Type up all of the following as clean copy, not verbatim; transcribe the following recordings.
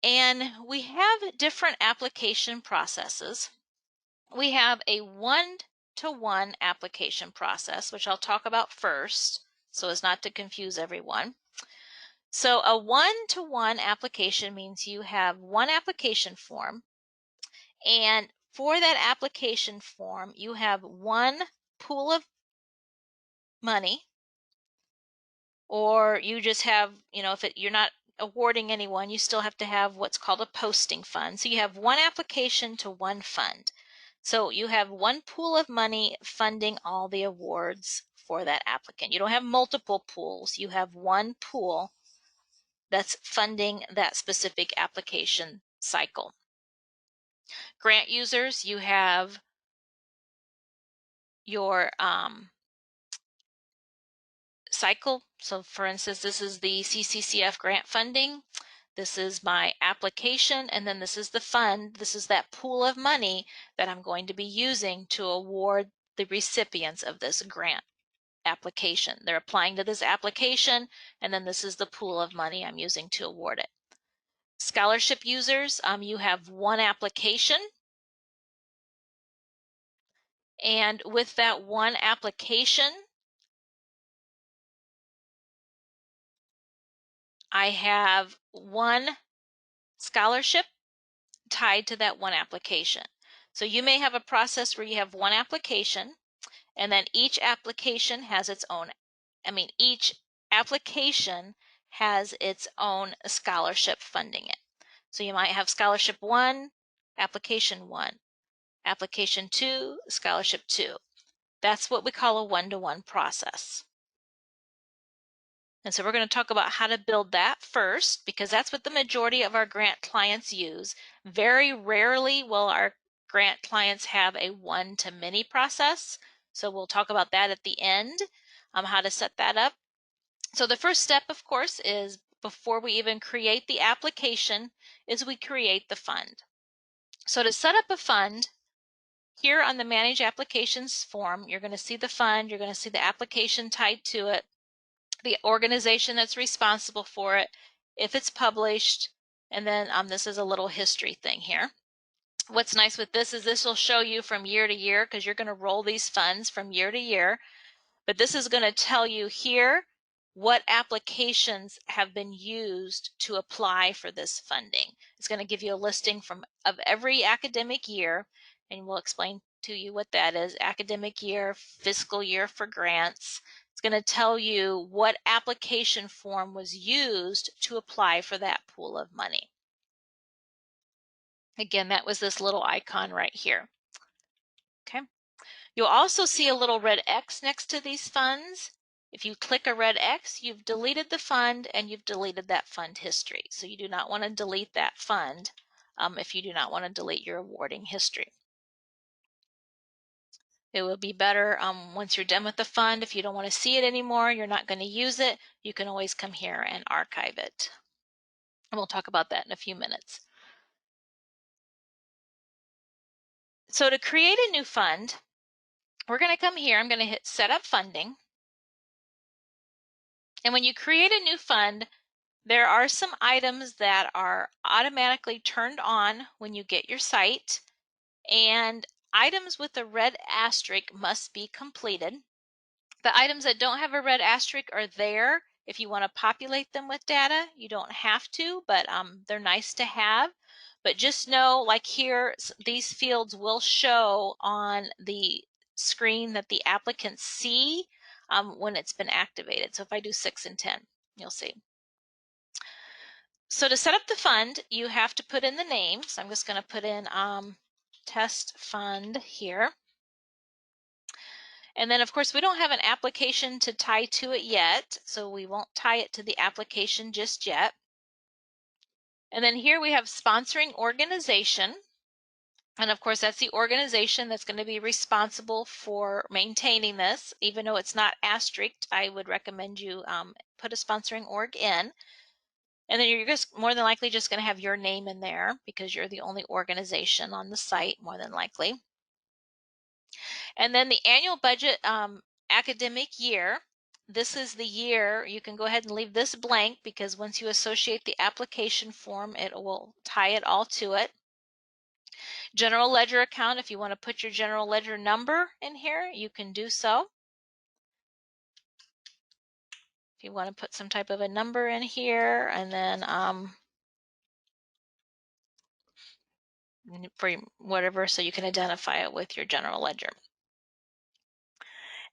And we have different application processes. We have a one-to-one application process, which I'll talk about first, so as not to confuse everyone. So a one-to-one application means you have one application form, and for that application form, you have one pool of money, or you just have, if you're not awarding anyone, you still have to have what's called a posting fund. So you have one application to one fund. So you have one pool of money funding all the awards for that applicant. You don't have multiple pools. You have one pool that's funding that specific application cycle. Grant users, you have your cycle. So for instance, this is the CCCF grant funding. This is my application, and then this is the fund. This is that pool of money that I'm going to be using to award the recipients of this grant application. They're applying to this application, and then this is the pool of money I'm using to award it. Scholarship users, you have one application, and with that one application, I have one scholarship tied to that one application. So you may have a process where you have one application, and then each application has its own, each application has its own scholarship funding it. So you might have scholarship 1, application 1, application 2, scholarship 2. That's what we call a one-to-one process. And so we're going to talk about how to build that first, because that's what the majority of our grant clients use. Very rarely will our grant clients have a one-to-many process. So we'll talk about that at the end, how to set that up. So the first step, of course, is before we even create the application, is we create the fund. So to set up a fund, here on the Manage Applications form, you're going to see the fund, you're going to see the application tied to it, the organization that's responsible for it, if it's published, and then this is a little history thing here. What's nice with this is this will show you from year to year, because you're going to roll these funds from year to year. But this is going to tell you here what applications have been used to apply for this funding. It's going to give you a listing of every academic year, and we'll explain to you what that is. Academic year, fiscal year for grants. It's going to tell you what application form was used to apply for that pool of money. Again, that was this little icon right here. Okay. You'll also see a little red X next to these funds. If you click a red X, you've deleted the fund and you've deleted that fund history. So you do not want to delete that fund if you do not want to delete your awarding history. It will be better once you're done with the fund. If you don't want to see it anymore, you're not going to use it, you can always come here and archive it. And we'll talk about that in a few minutes. So to create a new fund, we're going to come here. I'm going to hit Set Up Funding. And when you create a new fund, there are some items that are automatically turned on when you get your site, and items with a red asterisk must be completed. The items that don't have a red asterisk are there if you want to populate them with data. You don't have to, but they're nice to have. But just know, like here, these fields will show on the screen that the applicants see when it's been activated. So if I do 6 and 10, you'll see. So to set up the fund, you have to put in the name. So I'm just going to put in test fund here. And then, of course, we don't have an application to tie to it yet, so we won't tie it to the application just yet. And then here we have sponsoring organization. And of course, that's the organization that's going to be responsible for maintaining this. Even though it's not asterisked, I would recommend you put a sponsoring org in. And then you're just more than likely just going to have your name in there because you're the only organization on the site, more than likely. And then the annual budget academic year. This is the year. You can go ahead and leave this blank because once you associate the application form, it will tie it all to it. General ledger account, if you want to put your general ledger number in here, you can do so. If you want to put some type of a number in here, and then for whatever, so you can identify it with your general ledger.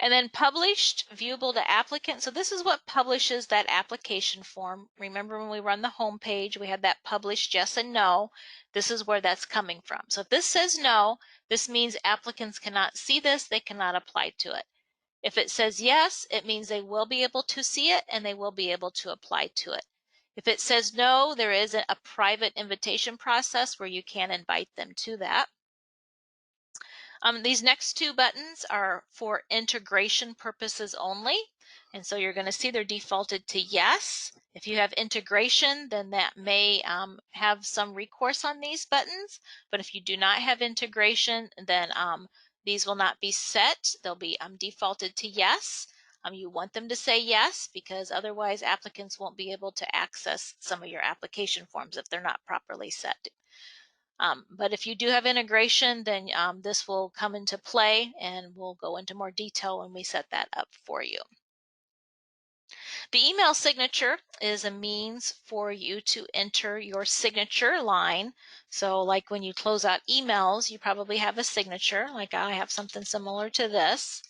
And then published, viewable to applicant. So this is what publishes that application form. Remember when we run the home page, we had that published yes and no. This is where that's coming from. So if this says no, this means applicants cannot see this, they cannot apply to it. If it says yes, it means they will be able to see it and they will be able to apply to it. If it says no, there is a private invitation process where you can invite them to that. These next two buttons are for integration purposes only. And so you're going to see they're defaulted to yes. If you have integration, then that may have some recourse on these buttons. But if you do not have integration, then these will not be set. They'll be defaulted to yes. You want them to say yes because otherwise applicants won't be able to access some of your application forms if they're not properly set. But if you do have integration, then this will come into play and we'll go into more detail when we set that up for you. The email signature is a means for you to enter your signature line. So like when you close out emails, you probably have a signature, like I have something similar to this.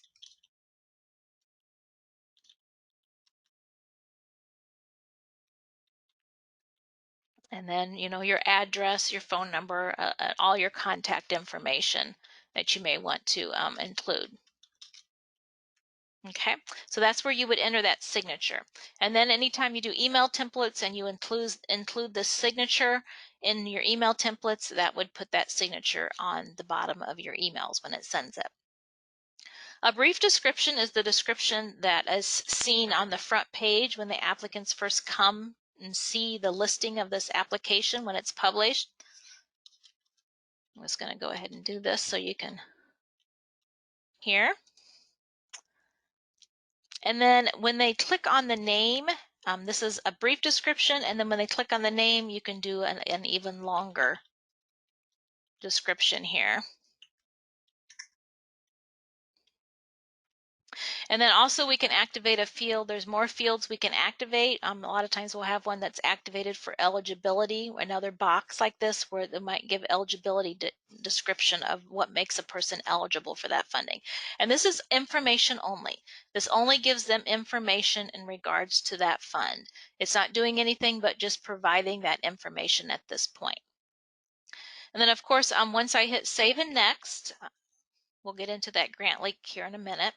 And then, you know, your address, your phone number, all your contact information that you may want to include. Okay, so that's where you would enter that signature. And then anytime you do email templates and you include the signature in your email templates, that would put that signature on the bottom of your emails when it sends it. A brief description is the description that is seen on the front page when the applicants first come and see the listing of this application when it's published. I'm just going to go ahead and do this so you can hear. And then when they click on the name, this is a brief description, and then when they click on the name, you can do an even longer description here. And then also we can activate a field. There's more fields we can activate. A lot of times we'll have one that's activated for eligibility, another box like this where they might give eligibility description of what makes a person eligible for that funding. And this is information only. This only gives them information in regards to that fund. It's not doing anything but just providing that information at this point. And then of course, once I hit save and next, we'll get into that grant link here in a minute.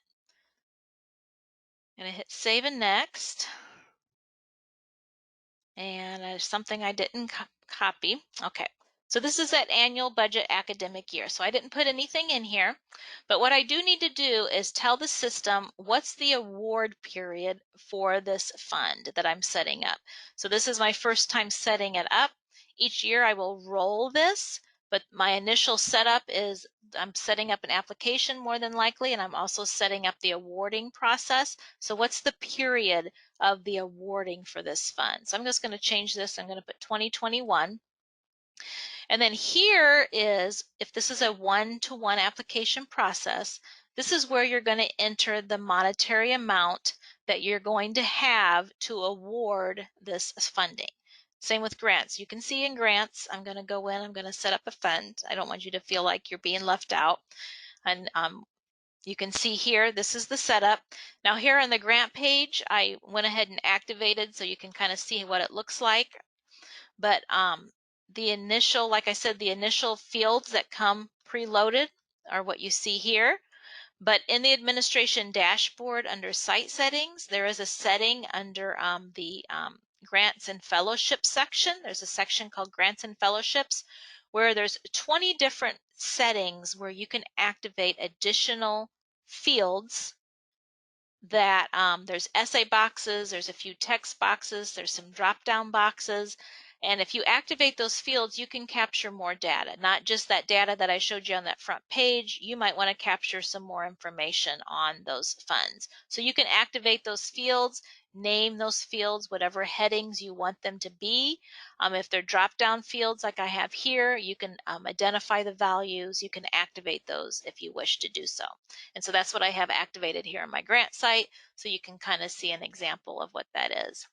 I'm going to hit save and next. And there's something I didn't copy. Okay. So this is that annual budget academic year. So I didn't put anything in here, but what I do need to do is tell the system what's the award period for this fund that I'm setting up. So this is my first time setting it up. Each year I will roll this, but my initial setup is I'm setting up an application more than likely, and I'm also setting up the awarding process. So what's the period of the awarding for this fund? So I'm just going to change this. I'm going to put 2021. And then here is, if this is a one-to-one application process, this is where you're going to enter the monetary amount that you're going to have to award this funding. Same with grants. You can see in grants, I'm going to go in, I'm going to set up a fund. I don't want you to feel like you're being left out. And you can see here, this is the setup. Now here on the grant page, I went ahead and activated so you can kind of see what it looks like. But the initial, like I said, the initial fields that come preloaded are what you see here. But in the administration dashboard under site settings, there is a setting under the grants and fellowships section. There's a section called grants and fellowships where there's 20 different settings where you can activate additional fields that there's essay boxes, there's a few text boxes, there's some drop down boxes, And if you activate those fields, you can capture more data, not just that data that I showed you on that front page. You might want to capture some more information on those funds. So you can activate those fields, name those fields, whatever headings you want them to be. If they're drop-down fields like I have here, you can identify the values. You can activate those if you wish to do so. And so that's what I have activated here on my grant site, so you can kind of see an example of what that is.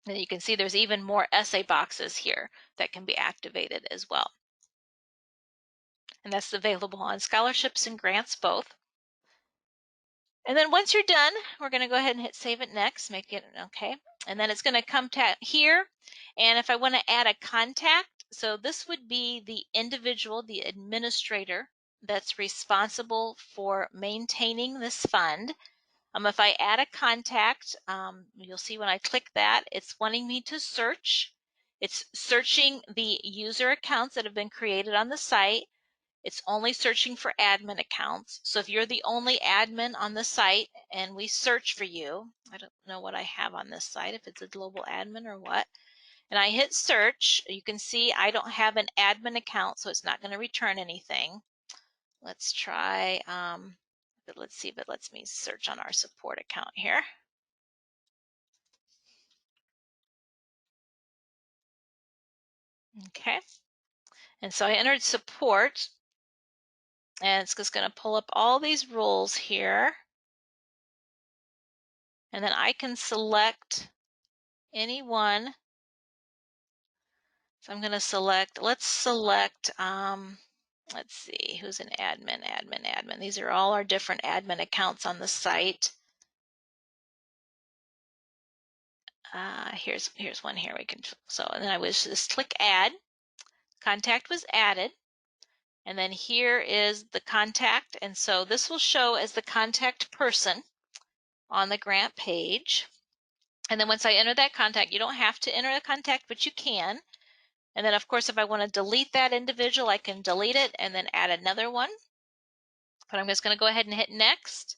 And you can see there's even more essay boxes here that can be activated as well. And that's available on scholarships and grants both. And then once you're done, we're going to go ahead and hit Save It Next, make it okay. And then it's going to come to here. And if I want to add a contact, so this would be the individual, the administrator that's responsible for maintaining this fund. If I add a contact, you'll see when I click that, it's wanting me to search. It's searching the user accounts that have been created on the site. It's only searching for admin accounts. So if you're the only admin on the site and we search for you, I don't know what I have on this site, if it's a global admin or what, and I hit search, you can see I don't have an admin account, so it's not going to return anything. Let's try, but let's see if it lets me search on our support account here. Okay, and so I entered support, and it's just going to pull up all these roles here, and then I can select any one. So I'm going to select, let's select, let's see, who's an admin, admin. These are all our different admin accounts on the site. Here's one here we can, so and then I was just click add, contact was added. And then here is the contact. And so this will show as the contact person on the grant page. And then once I enter that contact, you don't have to enter the contact, but you can. And then of course, if I want to delete that individual, I can delete it and then add another one. But I'm just going to go ahead and hit next.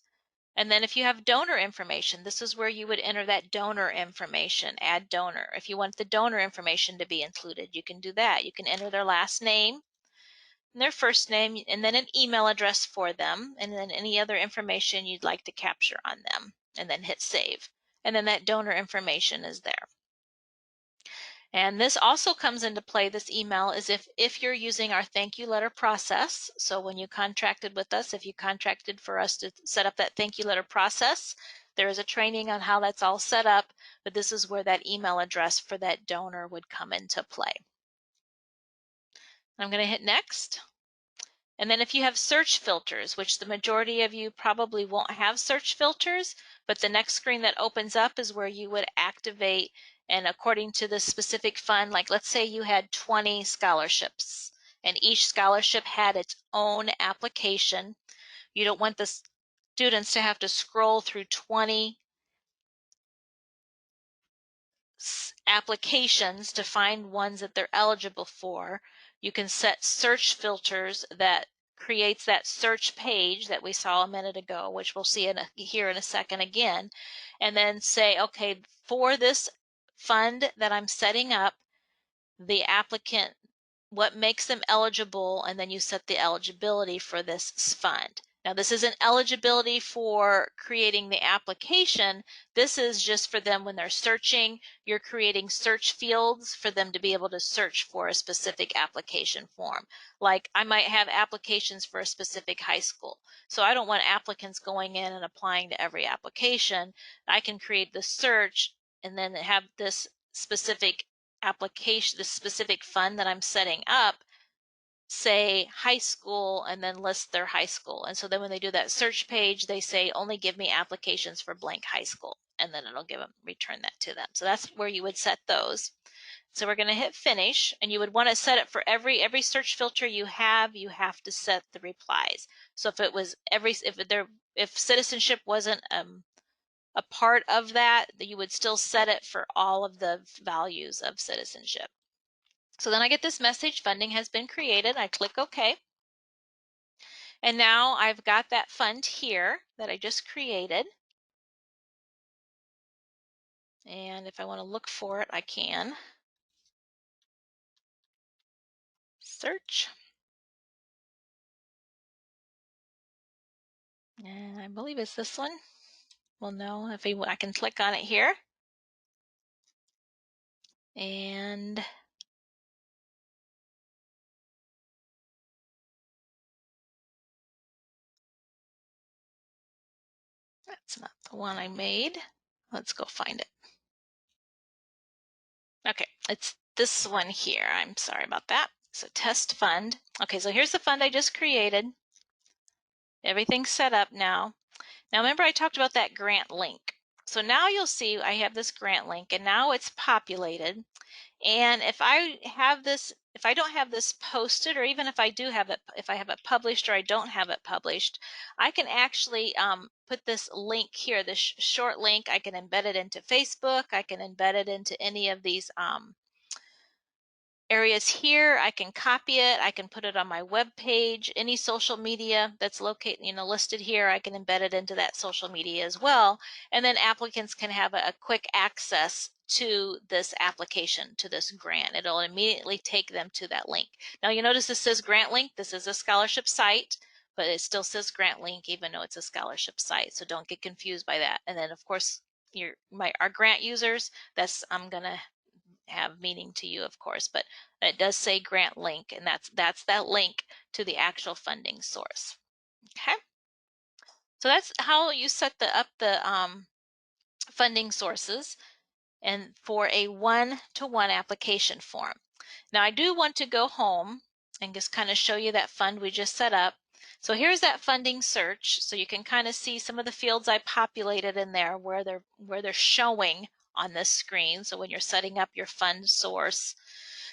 And then if you have donor information, this is where you would enter that donor information, add donor. If you want the donor information to be included, you can do that. You can enter their last name, their first name, and then an email address for them, and then any other information you'd like to capture on them, and then hit save. And then that donor information is there. And this also comes into play, this email, is if you're using our thank you letter process. So when you contracted with us, if you contracted for us to set up that thank you letter process, there is a training on how that's all set up, but this is where that email address for that donor would come into play. I'm going to hit next. And then if you have search filters, which the majority of you probably won't have search filters, but the next screen that opens up is where you would activate, and according to the specific fund, like let's say you had 20 scholarships and each scholarship had its own application. You don't want the students to have to scroll through 20 applications to find ones that they're eligible for. You can set search filters that creates that search page that we saw a minute ago, which we'll see here in a second again, and then say, okay, for this fund that I'm setting up, the applicant, what makes them eligible, and then you set the eligibility for this fund. Now, this isn't eligibility for creating the application. This is just for them when they're searching. You're creating search fields for them to be able to search for a specific application form. Like I might have applications for a specific high school. So I don't want applicants going in and applying to every application. I can create the search and then have this specific application, the specific fund that I'm setting up, say high school, and then list their high school. And so then when they do that search page, they say only give me applications for blank high school, and then it'll return that to them. So that's where you would set those. So we're going to hit finish, and you would want to set it for every search filter you have to set the replies. So if it was if citizenship wasn't a part of that, you would still set it for all of the values of citizenship. So then I get this message, funding has been created. I click OK. And now I've got that fund here that I just created. And if I want to look for it, I can. search. And I believe it's this one. Well, no, I can click on it here. And that's not the one I made. Let's go find it. Okay, it's this one here. I'm sorry about that. So test fund. Okay, so here's the fund I just created. Everything's set up now. Now remember I talked about that grant link. So now you'll see I have this grant link and now it's populated. And if I don't have this posted, or even if I do have it, if I have it published or I don't have it published, I can actually put this link here, this short link. I can embed it into Facebook. I can embed it into any of these areas here. I can copy it. I can put it on my web page. Any social media that's located, listed here, I can embed it into that social media as well. And then applicants can have a quick access to this application, to this grant. It'll immediately take them to that link. Now you notice this says grant link. This is a scholarship site, but it still says grant link even though it's a scholarship site. So don't get confused by that. And then of course our grant users, I'm gonna have meaning to you, of course, but it does say grant link, and that's that link to the actual funding source. Okay, so that's how you set up the funding sources and for a one-to-one application form. Now I do want to go home and just kind of show you that fund we just set up. So here's that funding search. So you can kind of see some of the fields I populated in there where they're showing on this screen. So when you're setting up your fund source.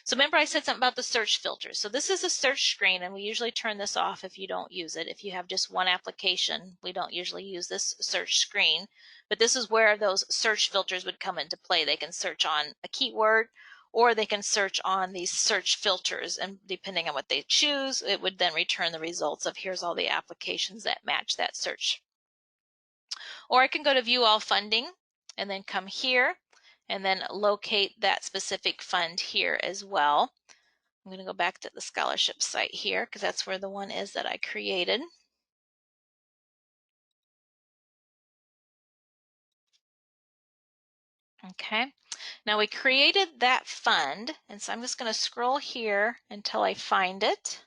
So remember I said something about the search filters. So this is a search screen, and we usually turn this off if you don't use it. If you have just one application, we don't usually use this search screen. But this is where those search filters would come into play. They can search on a keyword, or they can search on these search filters, and depending on what they choose, it would then return the results of here's all the applications that match that search. Or I can go to view all funding and then come here and then locate that specific fund here as well. I'm going to go back to the scholarship site here because that's where the one is that I created. Okay, now we created that fund, and so I'm just going to scroll here until I find it.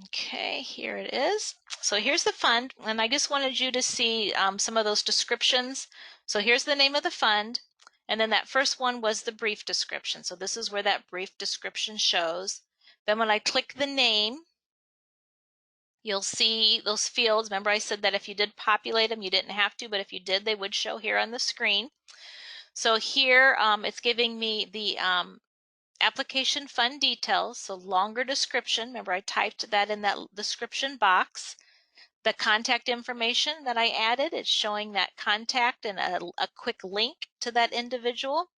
Okay, here it is. So here's the fund, and I just wanted you to see some of those descriptions. So here's the name of the fund, and then that first one was the brief description. So this is where that brief description shows. Then when I click the name, you'll see those fields. Remember I said that if you did populate them, you didn't have to, but if you did, they would show here on the screen. So here it's giving me the application fund details, so longer description. Remember I typed that in that description box. The contact information that I added, it's showing that contact and a quick link to that individual.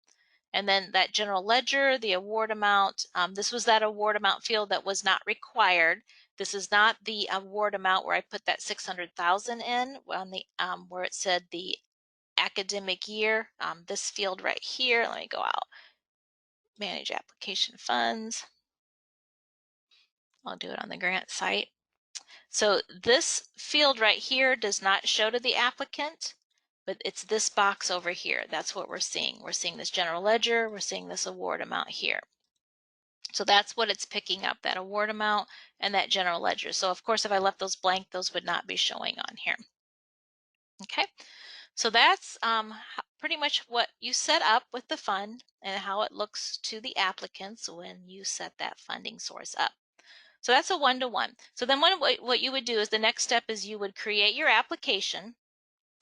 And then that general ledger, the award amount. This was that award amount field that was not required. This is not the award amount where I put that 600,000 in on the where it said the academic year. This field right here. Let me go out. Manage application funds. I'll do it on the grant site. So this field right here does not show to the applicant, but it's this box over here. That's what we're seeing. We're seeing this general ledger. We're seeing this award amount here. So that's what it's picking up, that award amount and that general ledger. So of course, if I left those blank, those would not be showing on here. Okay, so that's pretty much what you set up with the fund and how it looks to the applicants when you set that funding source up. So that's a one-to-one. So then what you would do is the next step is you would create your application.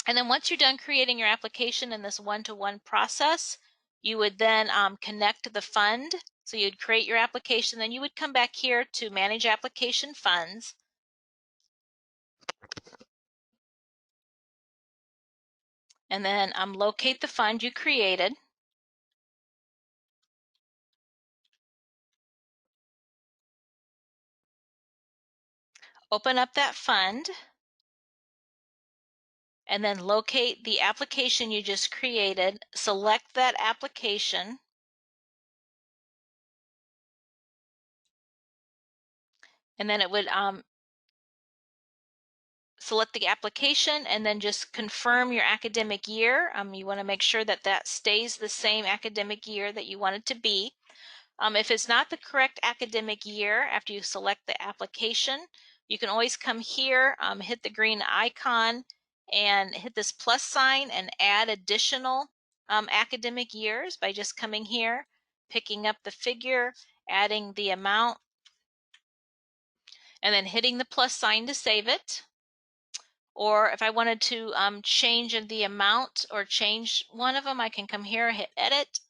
And then once you're done creating your application in this one-to-one process, you would then connect the fund. So you'd create your application, then you would come back here to manage application funds. And then locate the fund you created. Open up that fund. And then locate the application you just created. Select that application. And then it would select the application and then just confirm your academic year. You want to make sure that that stays the same academic year that you want it to be. If it's not the correct academic year after you select the application, you can always come here, hit the green icon and hit this plus sign and add additional academic years by just coming here, picking up the figure, adding the amount, and then hitting the plus sign to save it. Or if I wanted to change the amount or change one of them, I can come here, hit edit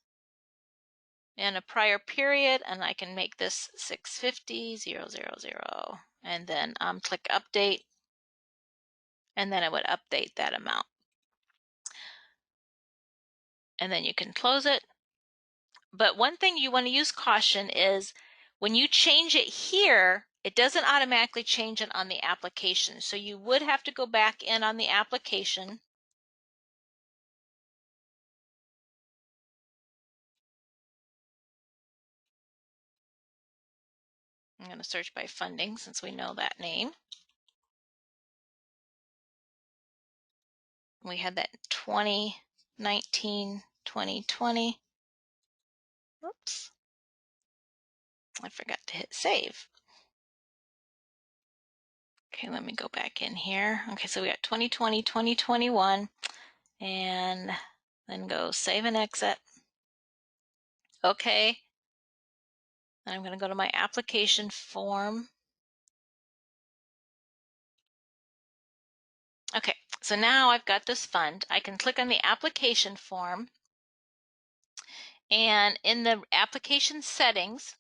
in a prior period, and I can make this 650,000, and then click update, and then it would update that amount. And then you can close it. But one thing you want to use caution is when you change it here, it doesn't automatically change it on the application. So you would have to go back in on the application. I'm going to search by funding since we know that name. We had that 2019, 2020. Oops. I forgot to hit save. Okay, let me go back in here. Okay, so we got 2020, 2021, and then go save and exit. Okay. I'm going to go to my application form. Okay, so now I've got this fund. I can click on the application form, and in the application settings,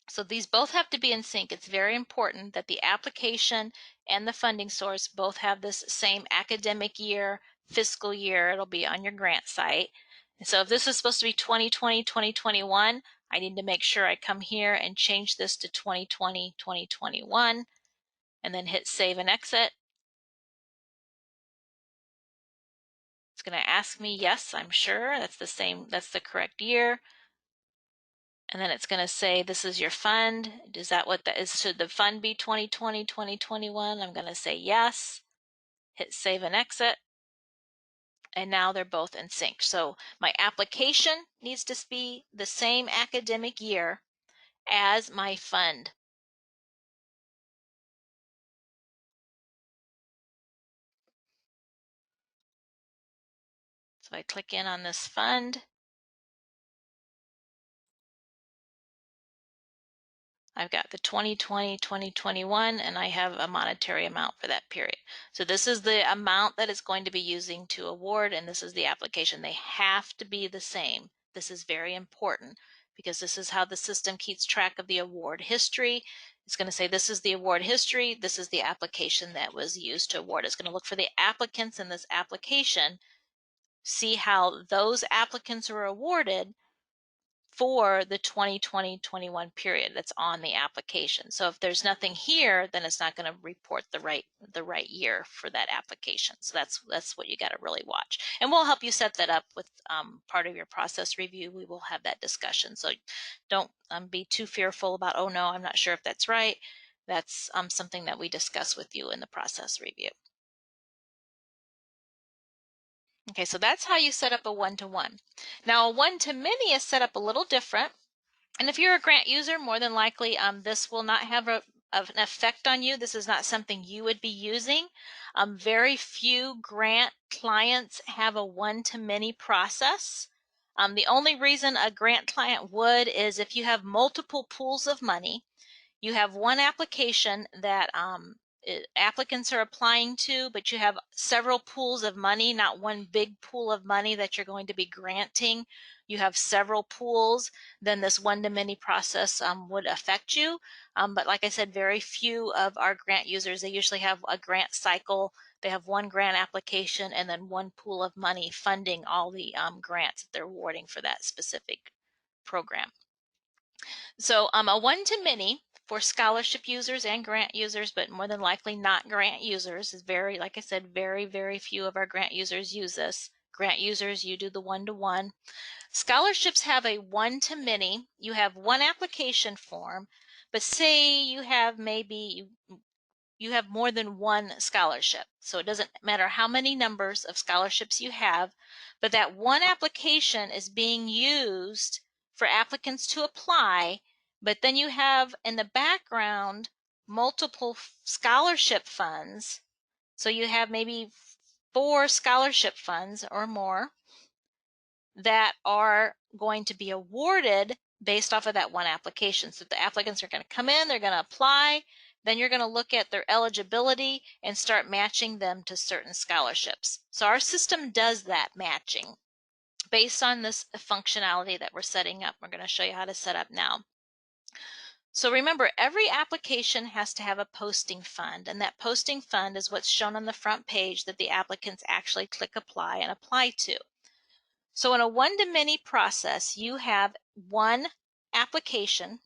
so these both have to be in sync. It's very important that the application and the funding source both have this same academic year, fiscal year. It'll be on your grant site. And so if this is supposed to be 2020, 2021, I need to make sure I come here and change this to 2020, 2021, and then hit save and exit. It's going to ask me, yes, I'm sure that's the same, that's the correct year. And then it's going to say, this is your fund. Is that what that is? Should the fund be 2020, 2021? I'm going to say yes, hit save and exit. And now they're both in sync. So my application needs to be the same academic year as my fund. So I click in on this fund. I've got the 2020, 2021, and I have a monetary amount for that period. So this is the amount that it's going to be using to award, and this is the application. They have to be the same. This is very important because this is how the system keeps track of the award history. It's going to say this is the award history, this is the application that was used to award. It's going to look for the applicants in this application, see how those applicants are awarded for the 2020-21 period that's on the application. So if there's nothing here, then it's not going to report the right year for that application. So that's what you got to really watch. And we'll help you set that up with part of your process review. We will have that discussion. So don't be too fearful about, oh no, I'm not sure if that's right. That's something that we discuss with you in the process review. Okay, so that's how you set up a one-to-one. Now a one-to-many is set up a little different. And if you're a grant user, more than likely this will not have an effect on you. This is not something you would be using. Very few grant clients have a one-to-many process. The only reason a grant client would is if you have multiple pools of money. You have one application that applicants are applying to, but you have several pools of money, not one big pool of money that you're going to be granting. You have several pools, then this one-to-many process would affect you. But like I said, very few of our grant users, they usually have a grant cycle. They have one grant application and then one pool of money funding all the grants that they're awarding for that specific program. So a one-to-many for scholarship users and grant users, but more than likely not grant users, is very, like I said, very, very few of our grant users use this. Grant users, you do the one-to-one. Scholarships have a one-to-many. You have one application form, But say you have maybe you have more than one scholarship. So it doesn't matter how many numbers of scholarships you have, but that one application is being used for applicants to apply, but then you have in the background multiple scholarship funds. So you have maybe 4 scholarship funds or more that are going to be awarded based off of that one application. So the applicants are going to come in, they're going to apply, then you're going to look at their eligibility and start matching them to certain scholarships. So our system does that matching based on this functionality that we're setting up. We're going to show you how to set up now. So remember, every application has to have a posting fund, and that posting fund is what's shown on the front page that the applicants actually click apply and apply to. So in a one-to-many process, you have one application.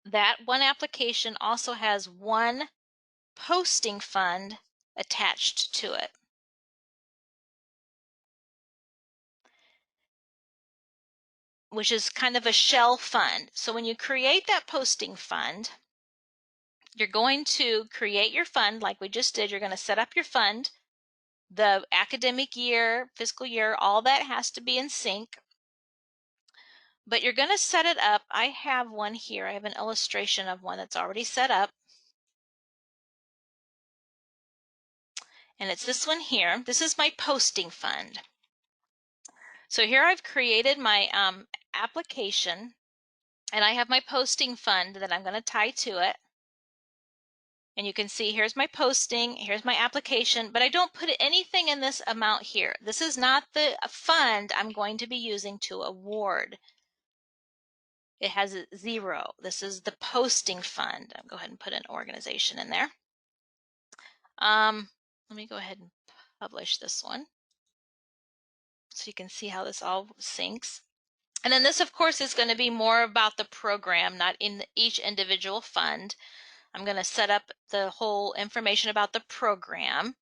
That one application also has one posting fund attached to it. Which is kind of a shell fund. So when you create that posting fund, you're going to create your fund like we just did. You're going to set up your fund. The academic year, fiscal year, all that has to be in sync. But you're going to set it up. I have one here. I have an illustration of one that's already set up. And it's this one here. This is my posting fund. So here I've created my application, and I have my posting fund that I'm going to tie to it. And you can see here's my posting, here's my application, but I don't put anything in this amount here. This is not the fund I'm going to be using to award. It has a 0. This is the posting fund. I'll go ahead and put an organization in there. Let me go ahead and publish this one so you can see how this all syncs. And then this, of course, is going to be more about the program, not in each individual fund. I'm going to set up the whole information about the program.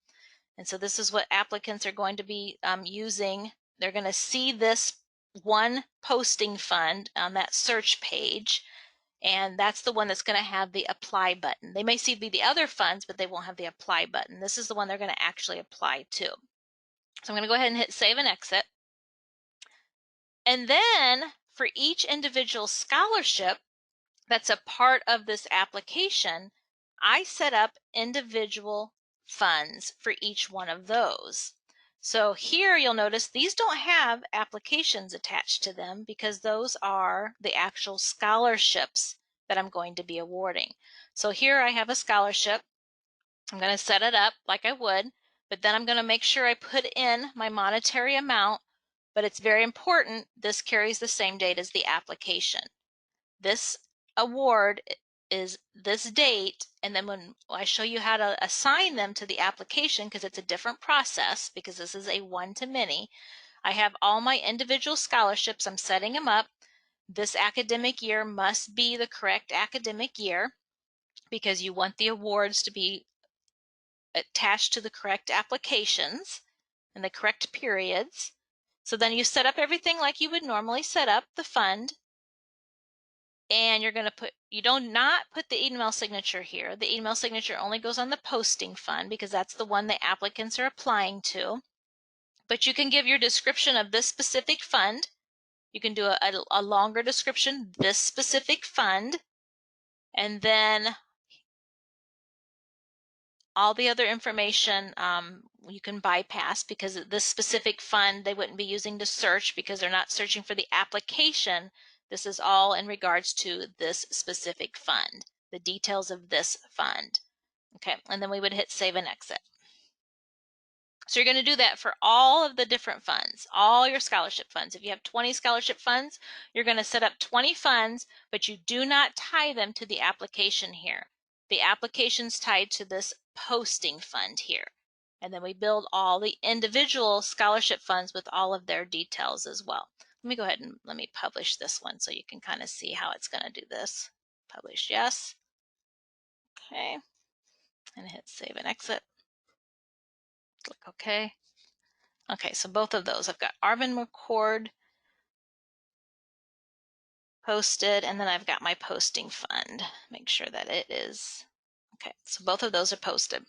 And so this is what applicants are going to be using. They're going to see this one posting fund on that search page, and that's the one that's going to have the apply button. They may see the other funds, but they won't have the apply button. This is the one they're going to actually apply to. So I'm going to go ahead and hit save and exit. And then for each individual scholarship that's a part of this application, I set up individual funds for each one of those. So here you'll notice these don't have applications attached to them because those are the actual scholarships that I'm going to be awarding. So here I have a scholarship. I'm going to set it up like I would, but then I'm going to make sure I put in my monetary amount, but it's very important this carries the same date as the application. This award is this date, and then when I show you how to assign them to the application, because it's a different process, because this is a one-to-many, I have all my individual scholarships. I'm setting them up. This academic year must be the correct academic year because you want the awards to be attached to the correct applications and the correct periods. So then you set up everything like you would normally set up the fund. And you're going to put, you don't not put the email signature here. The email signature only goes on the posting fund because that's the one the applicants are applying to. But you can give your description of this specific fund. You can do a longer description, this specific fund, and then all the other information you can bypass because this specific fund they wouldn't be using to search because they're not searching for the application. This is all in regards to this specific fund, the details of this fund. Okay, and then we would hit save and exit. So you're going to do that for all of the different funds, all your scholarship funds. If you have 20 scholarship funds, you're going to set up 20 funds, but you do not tie them to the application here. The application's tied to this posting fund here. And then we build all the individual scholarship funds with all of their details as well. Let me go ahead and let me publish this one so you can kind of see how it's going to do this. Publish yes. Okay. And hit save and exit. Click OK. Okay, so both of those. I've got Arvin McCord posted, and then I've got my posting fund. Make sure that it is, okay, so both of those are posted.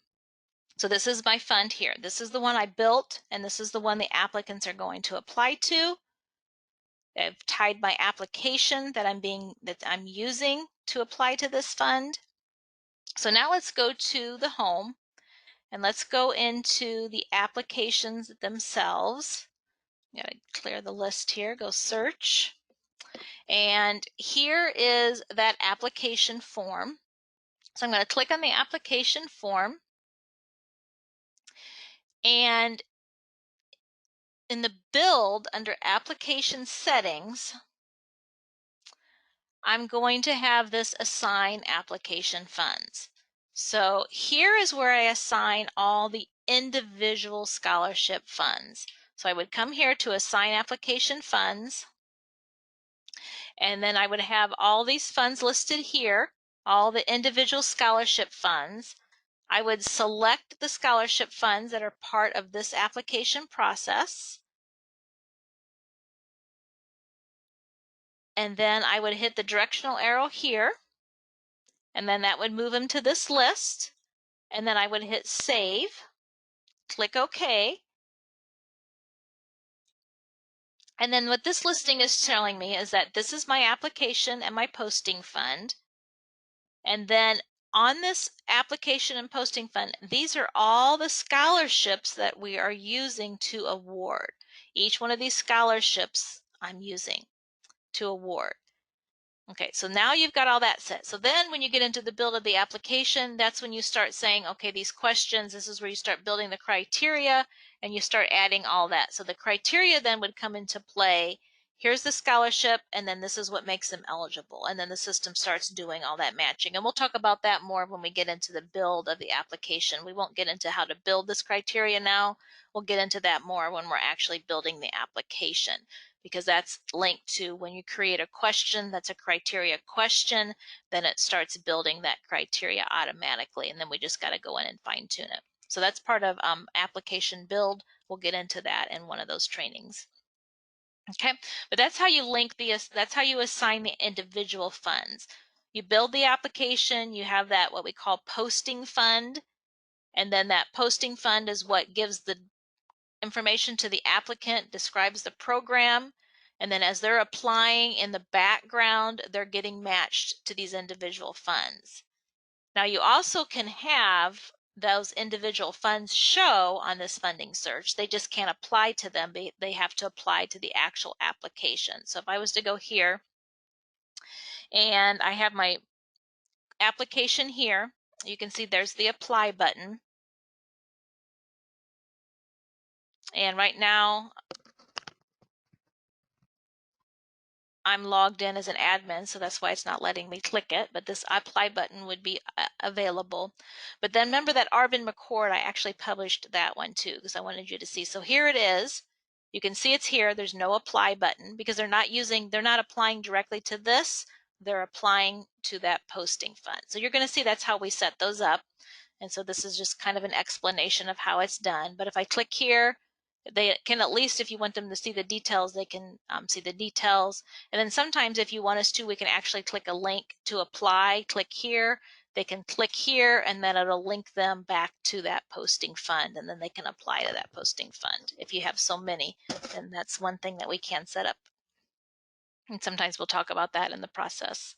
So this is my fund here. This is the one I built, and this is the one the applicants are going to apply to. I've tied my application that I'm using to apply to this fund. So now let's go to the home, and let's go into the applications themselves. I'm going to clear the list here, go search. And here is that application form. So I'm going to click on the application form. And in the build under application settings, I'm going to have this assign application funds. So here is where I assign all the individual scholarship funds. So I would come here to assign application funds, and then I would have all these funds listed here, all the individual scholarship funds. I would select the scholarship funds that are part of this application process. And then I would hit the directional arrow here, and then that would move them to this list. And then I would hit save, click OK. And then what this listing is telling me is that this is my application and my posting fund. And then on this application and posting fund, these are all the scholarships that we are using to award. Each one of these scholarships I'm using to award. Okay, so now you've got all that set. So then when you get into the build of the application, that's when you start saying, okay, these questions, this is where you start building the criteria and you start adding all that. So the criteria then would come into play. Here's the scholarship, and then this is what makes them eligible. And then the system starts doing all that matching. And we'll talk about that more when we get into the build of the application. We won't get into how to build this criteria now. We'll get into that more when we're actually building the application, because that's linked to when you create a question that's a criteria question, then it starts building that criteria automatically, and then we just got to go in and fine tune it. So that's part of application build. We'll get into that in one of those trainings. Okay, but that's how you link that's how you assign the individual funds. You build the application, you have that what we call posting fund, and then that posting fund is what gives the information to the applicant, describes the program, and then as they're applying in the background, they're getting matched to these individual funds. Now you also can have those individual funds show on this funding search. They just can't apply to them. They have to apply to the actual application. So if I was to go here and I have my application here, you can see there's the apply button. And right now I'm logged in as an admin, so that's why it's not letting me click it, but this apply button would be available. But then remember that Arvin McCord, I actually published that one too, because I wanted you to see. So here it is. You can see it's here. There's no apply button because they're not applying directly to this. They're applying to that posting fund. So you're going to see that's how we set those up. And so this is just kind of an explanation of how it's done. But if I click here, they can, at least if you want them to see the details, they can see the details. And then sometimes if you want us to, we can actually click a link to apply, click here. They can click here, and then it'll link them back to that posting fund, and then they can apply to that posting fund. If you have so many, then that's one thing that we can set up. And sometimes we'll talk about that in the process,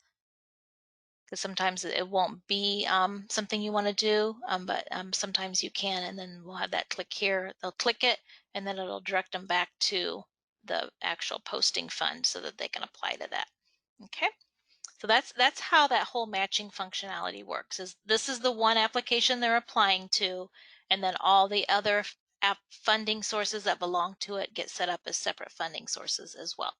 because sometimes it won't be something you want to do, but sometimes you can, and then we'll have that click here. They'll click it, and then it'll direct them back to the actual posting fund so that they can apply to that. Okay, so that's how that whole matching functionality works. This is the one application they're applying to, and then all the other funding sources that belong to it get set up as separate funding sources as well.